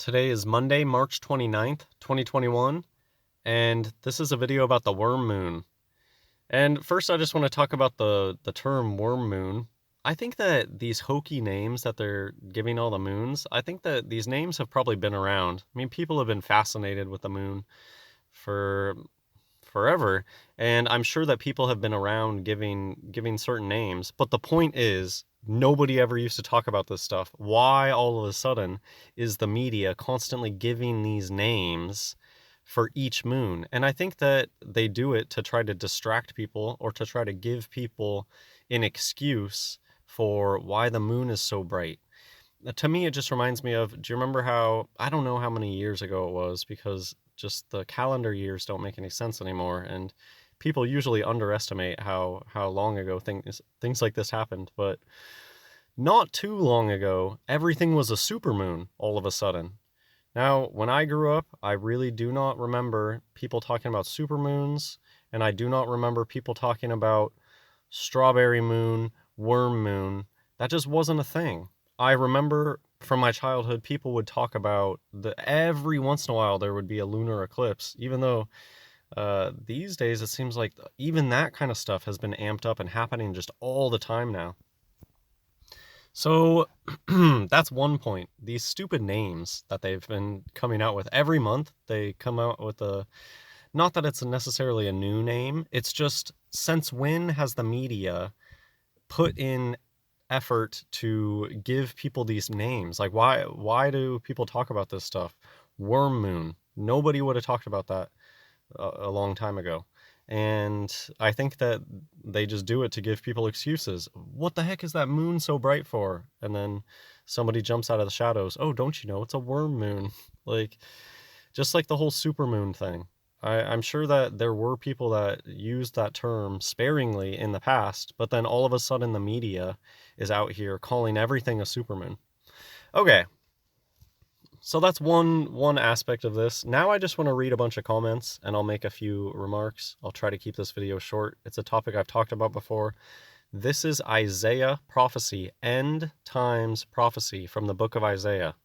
Today is Monday, March 29th, 2021, and this is a video about the worm moon. And first I just want to talk about the term worm moon. I think that these hokey names that they're giving all the moons, I think that these names have probably been around. I mean, people have been fascinated with the moon for forever, and I'm sure that people have been around giving certain names, but the point is nobody ever used to talk about this stuff. Why all of a sudden is the media constantly giving these names for each moon? And I think that they do it to try to distract people or to try to give people an excuse for why the moon is so bright. To me, it just reminds me of, do you remember how, I don't know how many years ago it was, because just the calendar years don't make any sense anymore, and people usually underestimate how long ago things like this happened. But not too long ago, everything was a supermoon all of a sudden. Now, when I grew up, I really do not remember people talking about supermoons, and I do not remember people talking about strawberry moon, worm moon. That just wasn't a thing. I remember from my childhood, people would talk about every once in a while there would be a lunar eclipse, even though these days it seems like even that kind of stuff has been amped up and happening just all the time now. So that's one point. These stupid names that they've been coming out with every month, they come out with not that it's necessarily a new name, it's just, since when has the media put in effort to give people these names? Like, why do people talk about this stuff? Worm moon. Nobody would have talked about that a long time ago. And I think that they just do it to give people excuses. What the heck is that moon so bright for? And then somebody jumps out of the shadows. Oh, don't you know it's a worm moon? Like, just like the whole supermoon thing. I'm sure that there were people that used that term sparingly in the past, but then all of a sudden the media is out here calling everything a supermoon. Okay, so that's one aspect of this. Now I just want to read a bunch of comments and I'll make a few remarks. I'll try to keep this video short. It's a topic I've talked about before. This is Isaiah prophecy, end times prophecy from the book of Isaiah.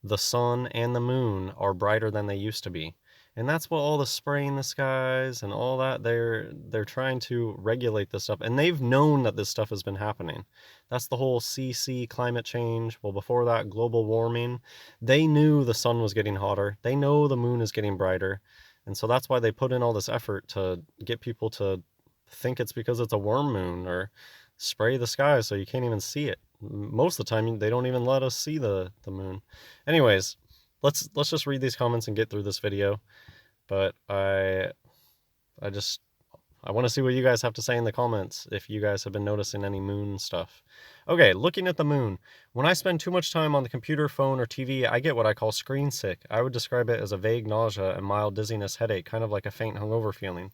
The sun and the moon are brighter than they used to be. And that's what all the spraying the skies and all that, they're trying to regulate this stuff. And they've known that this stuff has been happening. That's the whole CC, climate change. Well, before that, global warming. They knew the sun was getting hotter. They know the moon is getting brighter. And so that's why they put in all this effort to get people to think it's because it's a worm moon, or spray the sky so you can't even see it. Most of the time, they don't even let us see the moon. Anyways, let's just read these comments and get through this video. But I want to see what you guys have to say in the comments, if you guys have been noticing any moon stuff. Okay, looking at the moon. When I spend too much time on the computer, phone, or TV, I get what I call screen sick. I would describe it as a vague nausea and mild dizziness headache, kind of like a faint hungover feeling.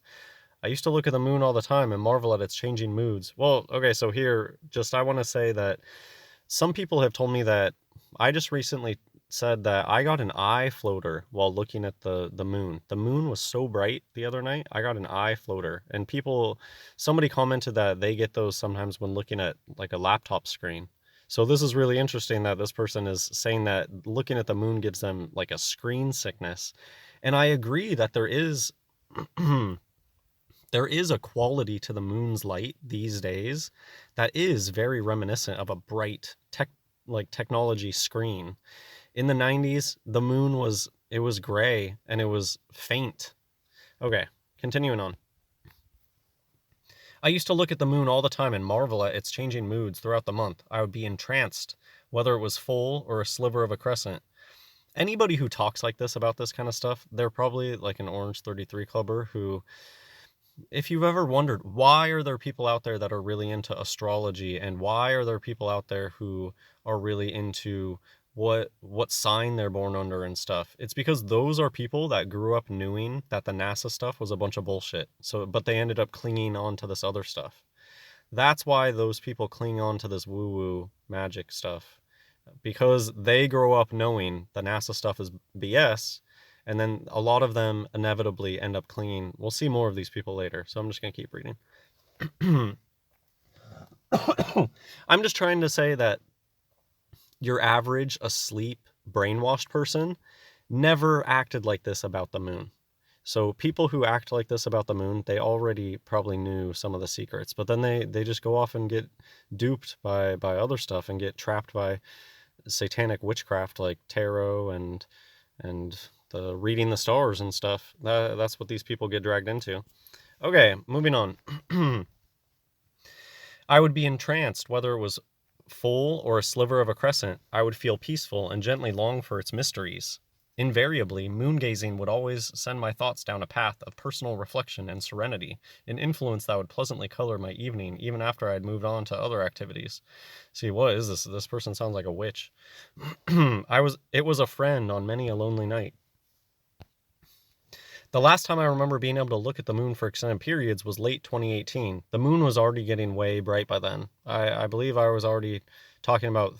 I used to look at the moon all the time and marvel at its changing moods. Well, okay, so here, just I want to say that some people have told me that I just recently said that I got an eye floater while looking at the moon. The moon was so bright the other night, I got an eye floater. And somebody commented that they get those sometimes when looking at like a laptop screen. So this is really interesting that this person is saying that looking at the moon gives them like a screen sickness. And I agree that there is there is a quality to the moon's light these days that is very reminiscent of a bright technology screen. In the 90s, the moon was gray and it was faint. Okay, continuing on. I used to look at the moon all the time and marvel at its changing moods throughout the month. I would be entranced, whether it was full or a sliver of a crescent. Anybody who talks like this about this kind of stuff, they're probably like an Orange 33 clubber who, if you've ever wondered, why are there people out there that are really into astrology, and why are there people out there who are really into what sign they're born under and stuff, it's because those are people that grew up knowing that the NASA stuff was a bunch of bullshit. But they ended up clinging on to this other stuff. That's why those people cling on to this woo-woo magic stuff, because they grow up knowing the NASA stuff is BS. And then a lot of them inevitably end up clinging. We'll see more of these people later, so I'm just going to keep reading. I'm just trying to say that your average asleep brainwashed person never acted like this about the moon. So people who act like this about the moon, they already probably knew some of the secrets, but then they just go off and get duped by other stuff and get trapped by satanic witchcraft like tarot and the reading the stars and stuff. That's what these people get dragged into. Okay, moving on. I would be entranced, whether it was full or a sliver of a crescent. I would feel peaceful and gently long for its mysteries. Invariably, moon gazing would always send my thoughts down a path of personal reflection and serenity, an influence that would pleasantly color my evening even after I had moved on to other activities. See, what is this? This person sounds like a witch. It was a friend on many a lonely night. The last time I remember being able to look at the moon for extended periods was late 2018. The moon was already getting way bright by then. I believe I was already talking about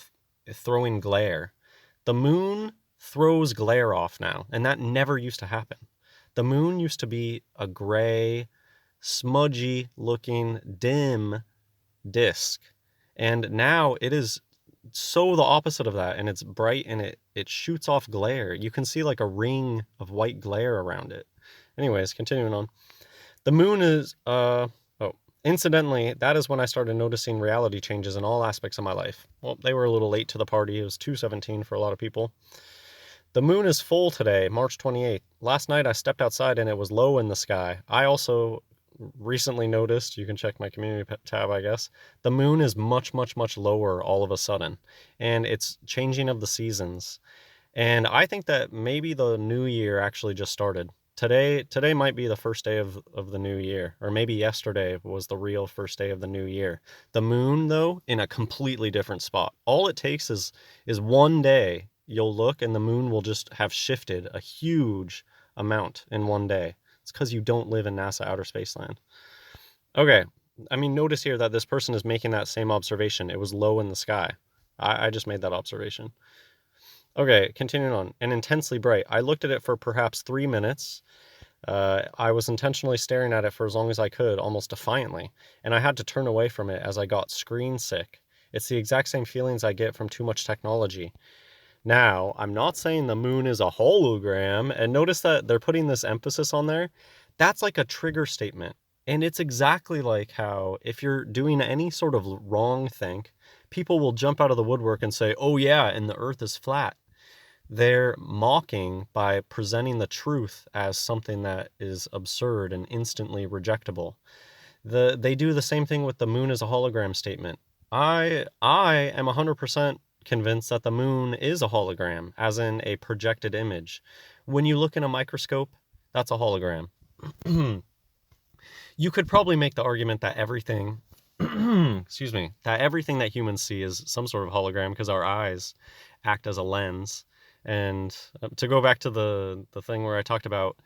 throwing glare. The moon throws glare off now, and that never used to happen. The moon used to be a gray, smudgy looking, dim disk, and now it is so the opposite of that, and it's bright and it shoots off glare. You can see like a ring of white glare around it. Anyways, continuing on. The moon is incidentally, that is when I started noticing reality changes in all aspects of my life. Well, they were a little late to the party. It was 2:17 for a lot of people. The moon is full today, March 28th. Last night I stepped outside and it was low in the sky. I also recently noticed, you can check my community tab, I guess, the moon is much, much, much lower all of a sudden. And it's changing of the seasons. And I think that maybe the new year actually just started. Today might be the first day of the new year, or maybe yesterday was the real first day of the new year. The moon, though, in a completely different spot. All it takes is one day you'll look and the moon will just have shifted a huge amount in one day. It's because you don't live in NASA outer space land. Okay, I mean, notice here that this person is making that same observation. It was low in the sky. I just made that observation. Okay, continuing on. And intensely bright. I looked at it for perhaps 3 minutes. I was intentionally staring at it for as long as I could, almost defiantly, and I had to turn away from it as I got screen sick. It's the exact same feelings I get from too much technology. Now, I'm not saying the moon is a hologram, and notice that they're putting this emphasis on there. That's like a trigger statement. And it's exactly like how if you're doing any sort of wrong think, people will jump out of the woodwork and say, oh yeah, and the earth is flat. They're mocking by presenting the truth as something that is absurd and instantly rejectable. They do the same thing with the moon as a hologram statement. I am 100% convinced that the moon is a hologram, as in a projected image. When you look in a microscope, that's a hologram. You could probably make the argument that everything, that everything that humans see is some sort of hologram because our eyes act as a lens. And to go back to the thing where I talked about,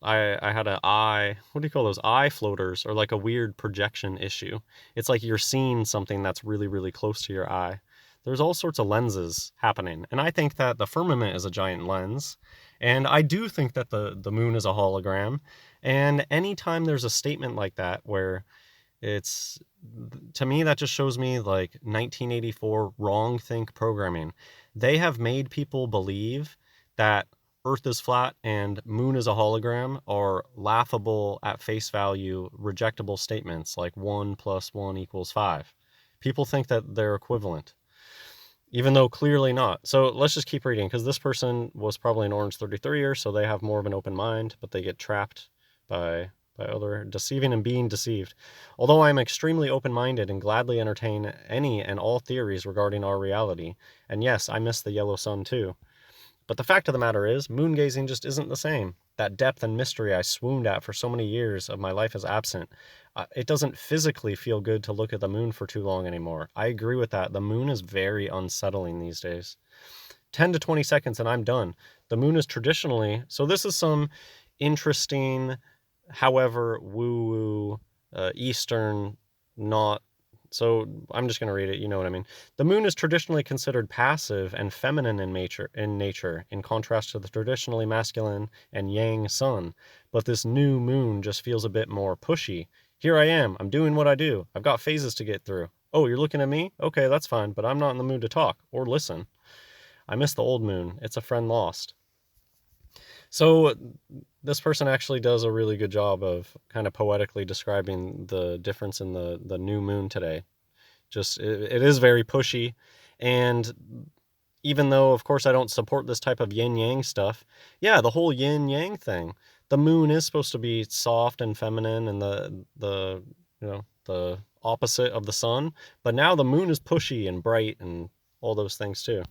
I had an eye, what do you call those? Eye floaters, or like a weird projection issue. It's like you're seeing something that's really, really close to your eye. There's all sorts of lenses happening. And I think that the firmament is a giant lens. And I do think that the moon is a hologram. And anytime there's a statement like that where it's, to me, that just shows me like 1984 wrong think programming. They have made people believe that Earth is flat and moon is a hologram are laughable at face value, rejectable statements like 1 + 1 = 5. People think that they're equivalent, even though clearly not. So let's just keep reading, because this person was probably an Orange 33er, so they have more of an open mind, but they get trapped by other deceiving and being deceived. Although I am extremely open-minded and gladly entertain any and all theories regarding our reality, and yes, I miss the yellow sun too. But the fact of the matter is, moon gazing just isn't the same. That depth and mystery I swooned at for so many years of my life is absent. It doesn't physically feel good to look at the moon for too long anymore. I agree with that. The moon is very unsettling these days. 10 to 20 seconds and I'm done. The moon is traditionally, so this is some interesting, however woo-woo, Eastern, not, so I'm just going to read it, you know what I mean. The moon is traditionally considered passive and feminine in nature, in contrast to the traditionally masculine and yang sun. But this new moon just feels a bit more pushy. Here I am, I'm doing what I do. I've got phases to get through. Oh, you're looking at me? Okay, that's fine, but I'm not in the mood to talk or listen. I miss the old moon. It's a friend lost. So this person actually does a really good job of kind of poetically describing the difference in the new moon today. Just it is very pushy, and even though of course I don't support this type of yin yang stuff, yeah, the whole yin yang thing. The moon is supposed to be soft and feminine and the the opposite of the sun, but now the moon is pushy and bright and all those things too.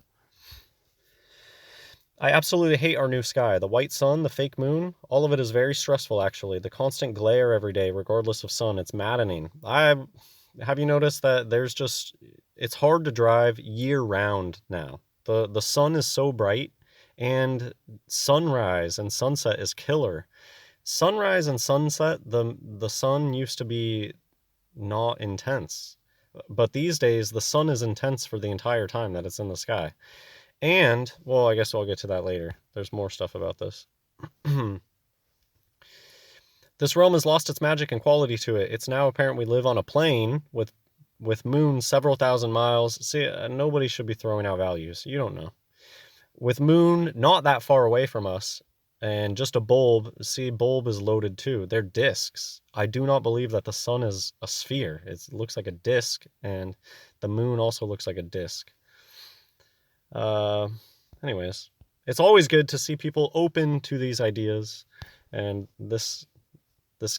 I absolutely hate our new sky. The white sun, the fake moon, all of it is very stressful actually. The constant glare every day regardless of sun, it's maddening. Have you noticed that it's hard to drive year round now. The sun is so bright, and sunrise and sunset is killer. Sunrise and sunset, the sun used to be not intense. But these days the sun is intense for the entire time that it's in the sky. And, well, I guess I'll get to that later. There's more stuff about this. This realm has lost its magic and quality to it. It's now apparent we live on a plane with moon several thousand miles. See, nobody should be throwing out values. You don't know. With moon not that far away from us, and just a bulb. See, bulb is loaded too. They're disks. I do not believe that the sun is a sphere. It looks like a disk, and the moon also looks like a disk. Anyways, it's always good to see people open to these ideas, and this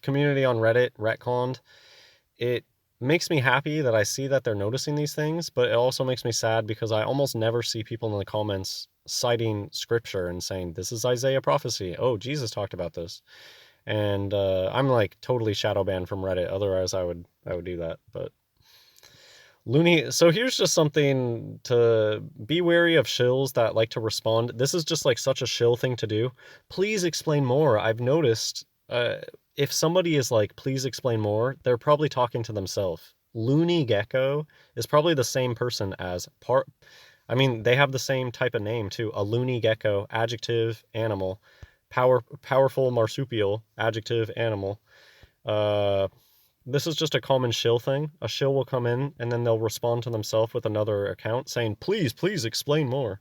community on Reddit, Retconned, it makes me happy that I see that they're noticing these things, but it also makes me sad because I almost never see people in the comments citing scripture and saying, this is Isaiah prophecy. Oh, Jesus talked about this. And I'm like totally shadow banned from Reddit. Otherwise I would do that. But Looney, so here's just something to be wary of shills that like to respond. This is just like such a shill thing to do. Please explain more. I've noticed if somebody is like, please explain more, they're probably talking to themselves. Looney Gecko is probably the same person as they have the same type of name too. A loony gecko, adjective, animal. Powerful marsupial, adjective, animal. This is just a common shill thing. A shill will come in and then they'll respond to themselves with another account saying, please explain more.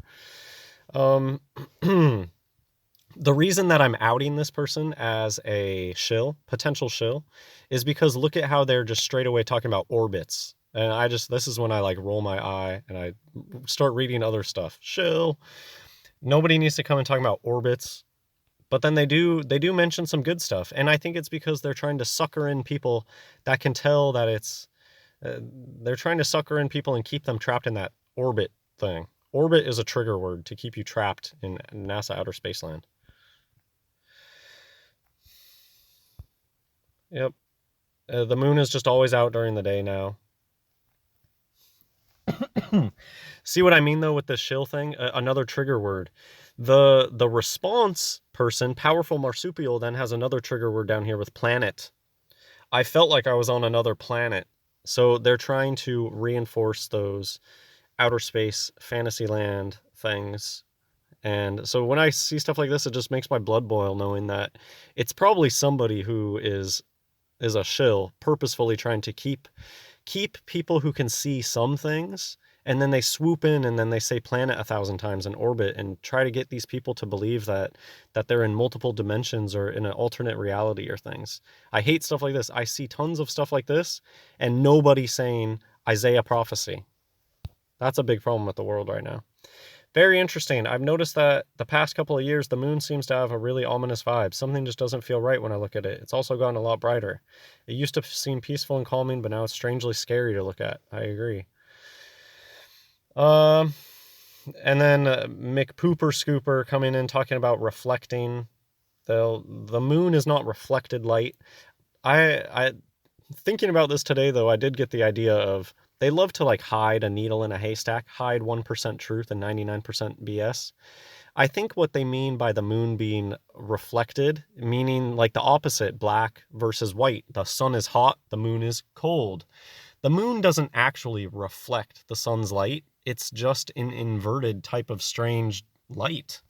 The reason that I'm outing this person as a potential shill, is because look at how they're just straight away talking about orbits. And this is when I like roll my eye and I start reading other stuff. Shill. Nobody needs to come and talk about orbits. But then they do mention some good stuff. And I think it's because they're trying to sucker in people that can tell that they're trying to sucker in people and keep them trapped in that orbit thing. Orbit is a trigger word to keep you trapped in NASA outer space land. Yep. The moon is just always out during the day now. See what I mean though with the shill thing? Another trigger word. The response person, powerful marsupial, then has another trigger word down here with planet. I felt like I was on another planet. So they're trying to reinforce those outer space fantasyland things. And so when I see stuff like this, it just makes my blood boil knowing that it's probably somebody who is a shill purposefully trying to keep people who can see some things, and then they swoop in and then they say planet 1,000 times in orbit and try to get these people to believe that they're in multiple dimensions or in an alternate reality or things. I hate stuff like this. I see tons of stuff like this and nobody saying Isaiah prophecy. That's a big problem with the world right now. Very interesting. I've noticed that the past couple of years, the moon seems to have a really ominous vibe. Something just doesn't feel right when I look at it. It's also gotten a lot brighter. It used to seem peaceful and calming, but now it's strangely scary to look at. I agree. And then McPooper Scooper coming in talking about reflecting. The moon is not reflected light. I thinking about this today though, I did get the idea of they love to like hide a needle in a haystack, hide 1% truth and 99% BS. I think what they mean by the moon being reflected, meaning like the opposite, black versus white. The sun is hot, the moon is cold. The moon doesn't actually reflect the sun's light. It's just an inverted type of strange light.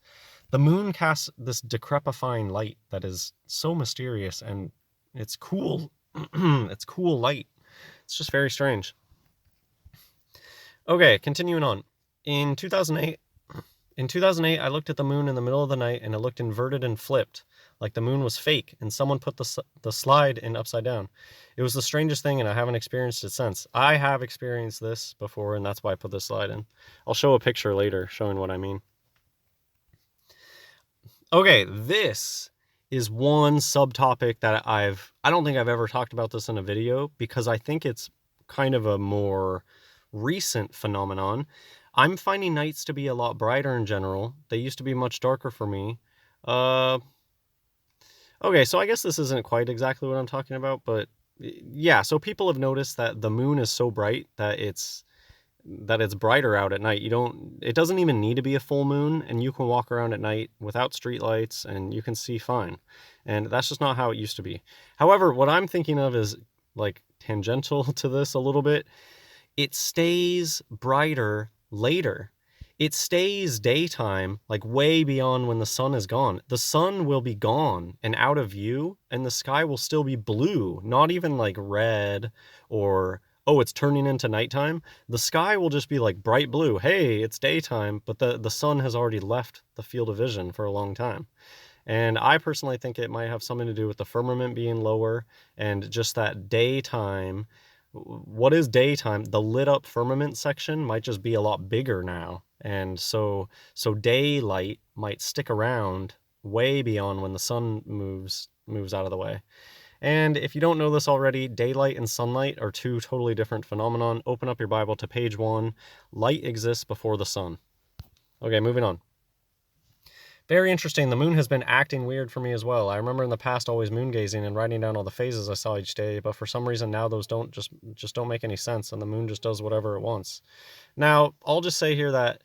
The moon casts this decrepifying light that is so mysterious and it's cool. It's cool light. It's just very strange. Okay, continuing on. In 2008, In 2008, I looked at the moon in the middle of the night and it looked inverted and flipped, like the moon was fake and someone put the slide in upside down. It was the strangest thing and I haven't experienced it since. I have experienced this before and that's why I put this slide in. I'll show a picture later showing what I mean. Okay, this is one subtopic that I don't think I've ever talked about this in a video because I think it's kind of a more recent phenomenon. I'm finding nights to be a lot brighter in general. They used to be much darker for me. Okay, so I guess this isn't quite exactly what I'm talking about, but yeah, so people have noticed that the moon is so bright that it's brighter out at night. It doesn't even need to be a full moon, and you can walk around at night without street lights and you can see fine. And that's just not how it used to be. However, what I'm thinking of is like tangential to this a little bit. It stays brighter later. It stays daytime, like way beyond when the sun is gone. The sun will be gone and out of view, and the sky will still be blue, not even like red or, oh, it's turning into nighttime. The sky will just be like bright blue. Hey, it's daytime, but the sun has already left the field of vision for a long time. And I personally think it might have something to do with the firmament being lower and just that daytime. What is daytime? The lit up firmament section might just be a lot bigger now. And so daylight might stick around way beyond when the sun moves out of the way. And if you don't know this already, daylight and sunlight are two totally different phenomenon. Open up your Bible to page 1. Light exists before the sun. Okay, moving on. Very interesting. The moon has been acting weird for me as well. I remember in the past always moon gazing and writing down all the phases I saw each day, but for some reason now those don't just don't make any sense, and the moon just does whatever it wants. Now, I'll just say here that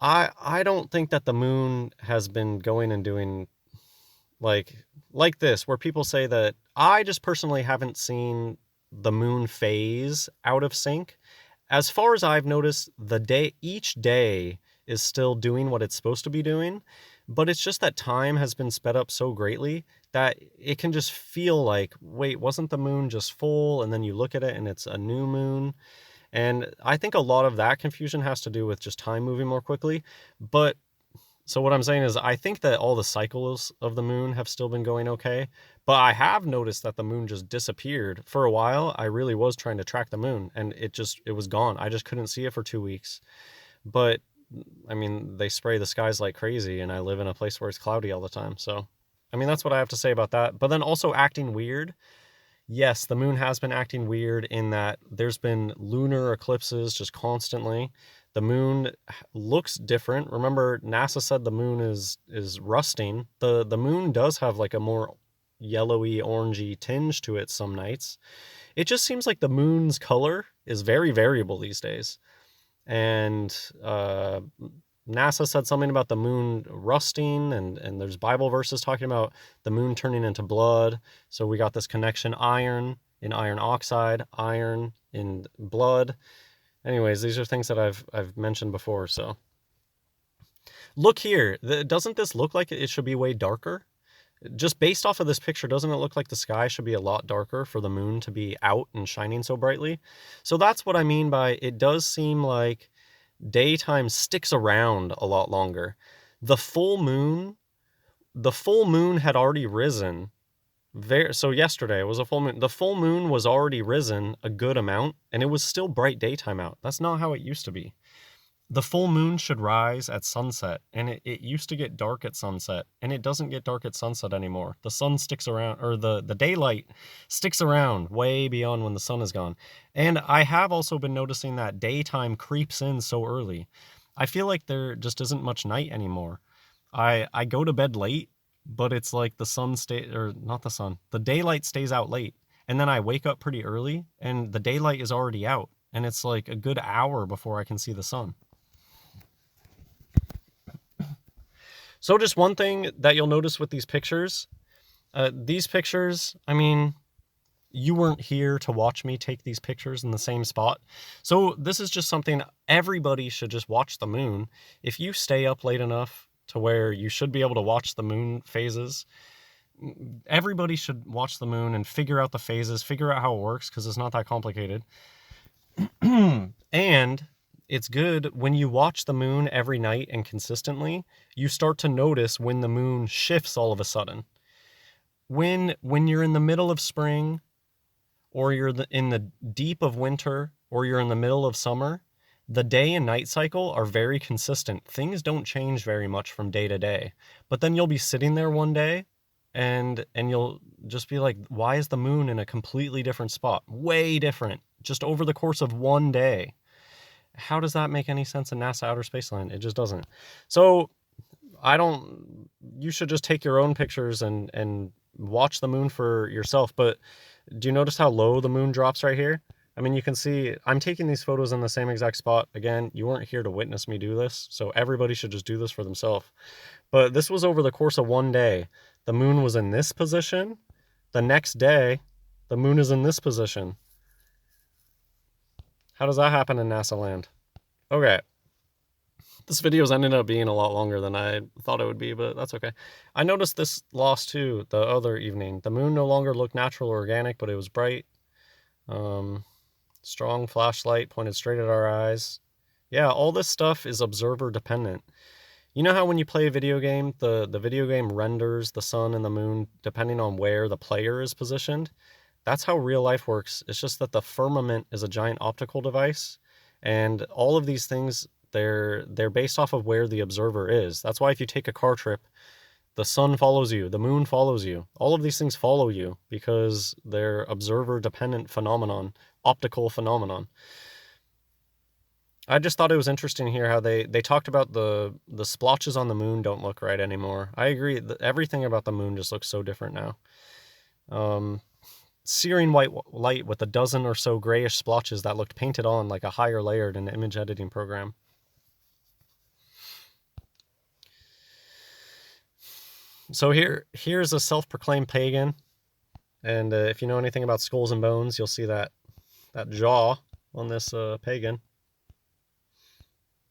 I don't think that the moon has been going and doing like this, where people say that. I just personally haven't seen the moon phase out of sync. As far as I've noticed, each day is still doing what it's supposed to be doing, but it's just that time has been sped up so greatly that it can just feel like, wait, wasn't the moon just full? And then you look at it and it's a new moon. And I think a lot of that confusion has to do with just time moving more quickly. But so what I'm saying is I think that all the cycles of the moon have still been going okay, but I have noticed that the moon just disappeared. For a while, I really was trying to track the moon and it was gone. I just couldn't see it for 2 weeks. But I mean, they spray the skies like crazy and I live in a place where it's cloudy all the time. So, I mean, that's what I have to say about that. But then also acting weird. Yes, the moon has been acting weird in that there's been lunar eclipses just constantly. The moon looks different. Remember, NASA said the moon is rusting. The moon does have like a more yellowy, orangey tinge to it some nights. It just seems like the moon's color is very variable these days. And NASA said something about the moon rusting, and there's Bible verses talking about the moon turning into blood. So we got this connection, iron in iron oxide, iron in blood. Anyways, these are things that I've mentioned before. So look here. Doesn't this look like it should be way darker? Just based off of this picture, doesn't it look like the sky should be a lot darker for the moon to be out and shining so brightly? So that's what I mean by it does seem like daytime sticks around a lot longer. The full moon had already risen. So yesterday it was a full moon. The full moon was already risen a good amount, and it was still bright daytime out. That's not how it used to be. The full moon should rise at sunset, and it used to get dark at sunset, and it doesn't get dark at sunset anymore. The sun sticks around, or the daylight sticks around way beyond when the sun is gone. And I have also been noticing that daytime creeps in so early. I feel like there just isn't much night anymore. I go to bed late, but it's like the daylight stays out late. And then I wake up pretty early, and the daylight is already out. And it's like a good hour before I can see the sun. So just one thing that you'll notice with these pictures, I mean, you weren't here to watch me take these pictures in the same spot. So this is just something everybody should just watch the moon. If you stay up late enough to where you should be able to watch the moon phases, everybody should watch the moon and figure out the phases, figure out how it works, because it's not that complicated. And it's good when you watch the moon every night and consistently, you start to notice when the moon shifts all of a sudden. When you're in the middle of spring, or you're in the deep of winter, or you're in the middle of summer, the day and night cycle are very consistent. Things don't change very much from day to day. But then you'll be sitting there one day and you'll just be like, why is the moon in a completely different spot? Way different, just over the course of one day. How does that make any sense in NASA Outer Space Line? It just doesn't. So you should just take your own pictures and watch the moon for yourself. But do you notice how low the moon drops right here? I mean, you can see I'm taking these photos in the same exact spot. Again, you weren't here to witness me do this, so everybody should just do this for themselves. But this was over the course of one day. The moon was in this position. The next day, the moon is in this position. How does that happen in NASA land? Okay. This video's ended up being a lot longer than I thought it would be, but that's okay. I noticed this loss too the other evening. The moon no longer looked natural or organic, but it was bright. Strong flashlight pointed straight at our eyes. Yeah, all this stuff is observer dependent. You know how when you play a video game, the video game renders the sun and the moon depending on where the player is positioned? That's how real life works. It's just that the firmament is a giant optical device, and all of these things, they're based off of where the observer is. That's why if you take a car trip, the sun follows you, the moon follows you. All of these things follow you because they're observer-dependent phenomenon, optical phenomenon. I just thought it was interesting here how they talked about the splotches on the moon don't look right anymore. I agree. Everything about the moon just looks so different now. Searing white light with a dozen or so grayish splotches that looked painted on like a higher layered in an image editing program. So here's a self-proclaimed pagan, and if you know anything about skulls and bones, you'll see that jaw on this pagan.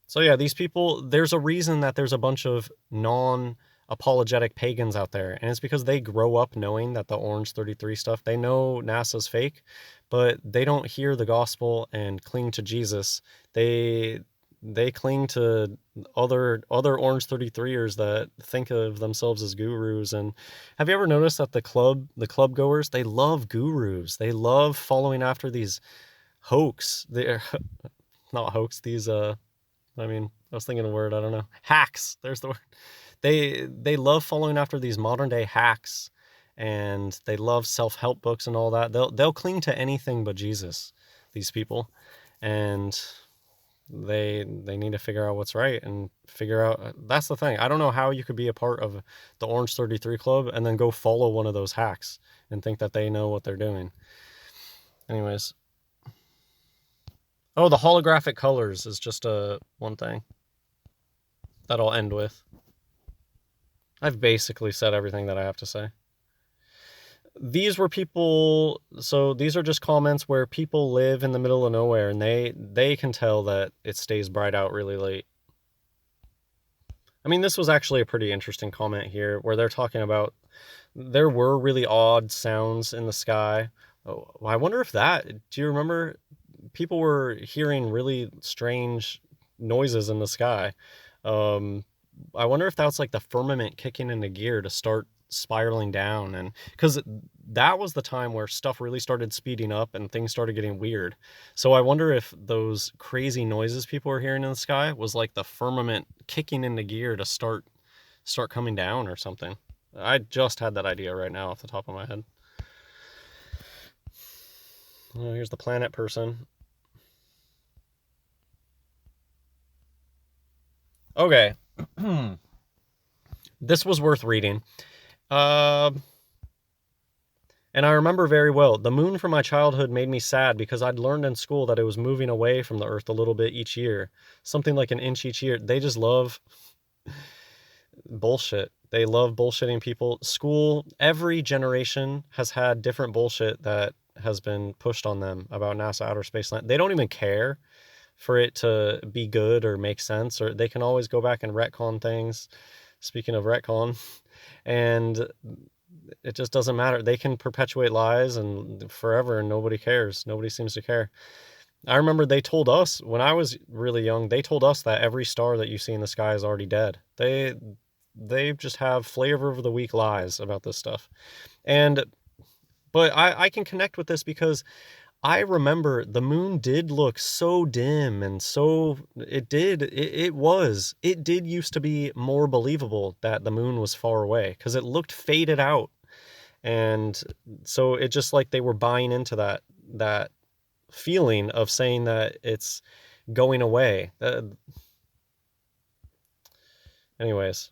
So yeah, these people, there's a reason that there's a bunch of non-apologetic pagans out there, and it's because they grow up knowing that the Orange 33 stuff, they know NASA's fake, but they don't hear the gospel and cling to Jesus. They cling to other Orange 33ers that think of themselves as gurus. And have you ever noticed that the club goers, they love gurus. They love following after these hoax. They're not hoax, these I mean, I was thinking a word, I don't know. Hacks. There's the word. They love following after these modern day hacks, and they love self-help books and all that. They'll cling to anything but Jesus, these people. And they need to figure out what's right and figure out, that's the thing. I don't know how you could be a part of the Orange 33 Club and then go follow one of those hacks and think that they know what they're doing. Anyways. Oh, the holographic colors is just one thing that I'll end with. I've basically said everything that I have to say. These were people, so these are just comments where people live in the middle of nowhere and they can tell that it stays bright out really late. I mean, this was actually a pretty interesting comment here where they're talking about there were really odd sounds in the sky. Oh, I wonder if do you remember people were hearing really strange noises in the sky? I wonder if that's like the firmament kicking into gear to start spiraling down, and because that was the time where stuff really started speeding up and things started getting weird. So I wonder if those crazy noises people were hearing in the sky was like the firmament kicking into gear to start coming down or something. I just had that idea right now off the top of my head. Oh, here's the planet person. Okay. This was worth reading. And I remember very well, the moon from my childhood made me sad because I'd learned in school that it was moving away from the Earth a little bit each year. Something like an inch each year. They just love bullshit. They love bullshitting people. School, every generation has had different bullshit that has been pushed on them about NASA Outer Space Line. They don't even care for it to be good or make sense, or they can always go back and retcon things. Speaking of retcon, and it just doesn't matter. They can perpetuate lies and forever and nobody cares. Nobody seems to care. I remember they told us when I was really young, they told us that every star that you see in the sky is already dead. They just have flavor of the week lies about this stuff. And but I can connect with this because I remember the moon did look so dim and so it did used to be more believable that the moon was far away because it looked faded out. And so it just like they were buying into that feeling of saying that it's going away. Anyways,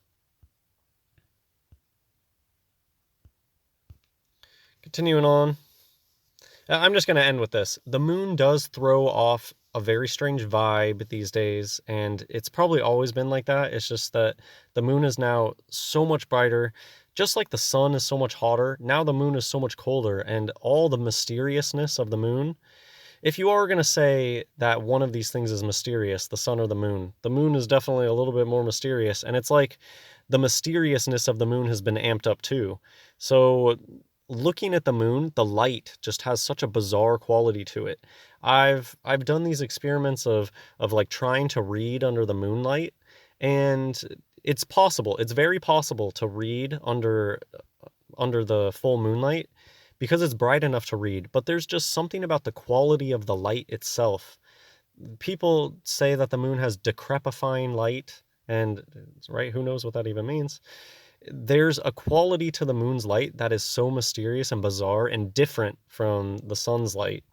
continuing on. I'm just going to end with this. The moon does throw off a very strange vibe these days, and it's probably always been like that. It's just that the moon is now so much brighter. Just like the sun is so much hotter, now the moon is so much colder, and all the mysteriousness of the moon. If you are going to say that one of these things is mysterious, the sun or the moon is definitely a little bit more mysterious, and it's like the mysteriousness of the moon has been amped up too. So looking at the moon, the light just has such a bizarre quality to it. I've done these experiments of like trying to read under the moonlight, and it's possible. It's very possible to read under the full moonlight because it's bright enough to read, but there's just something about the quality of the light itself. People say that the moon has decrepifying light, and right, who knows what that even means? There's a quality to the moon's light that is so mysterious and bizarre and different from the sun's light.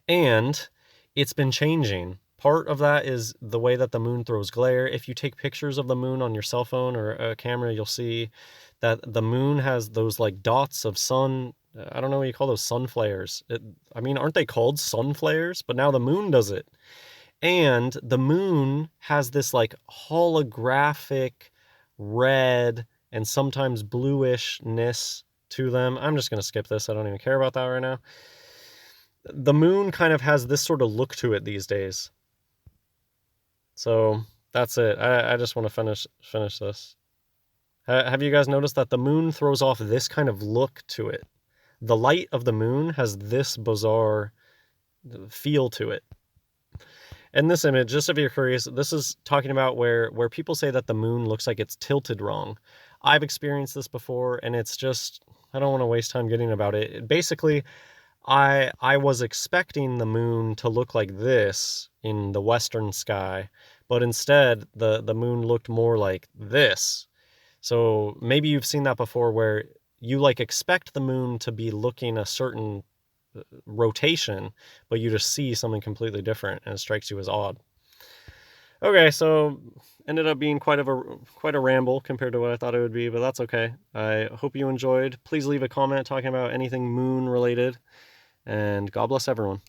And it's been changing. Part of that is the way that the moon throws glare. If you take pictures of the moon on your cell phone or a camera, you'll see that the moon has those like dots of sun. I don't know what you call those, sun flares. I mean, aren't they called sun flares? But now the moon does it. And the moon has this like holographic red and sometimes bluishness to them. I'm just going to skip this. I don't even care about that right now. The moon kind of has this sort of look to it these days. So that's it. I just want to finish this. Have you guys noticed that the moon throws off this kind of look to it? The light of the moon has this bizarre feel to it. And this image, just if you're curious, this is talking about where people say that the moon looks like it's tilted wrong. I've experienced this before, and it's just, I don't want to waste time getting about it. Basically, I was expecting the moon to look like this in the western sky, but instead the moon looked more like this. So maybe you've seen that before where you like expect the moon to be looking a certain rotation, but you just see something completely different and it strikes you as odd. Okay, so ended up being quite a ramble compared to what I thought it would be, but that's okay. I hope you enjoyed. Please leave a comment talking about anything moon related, and God bless everyone.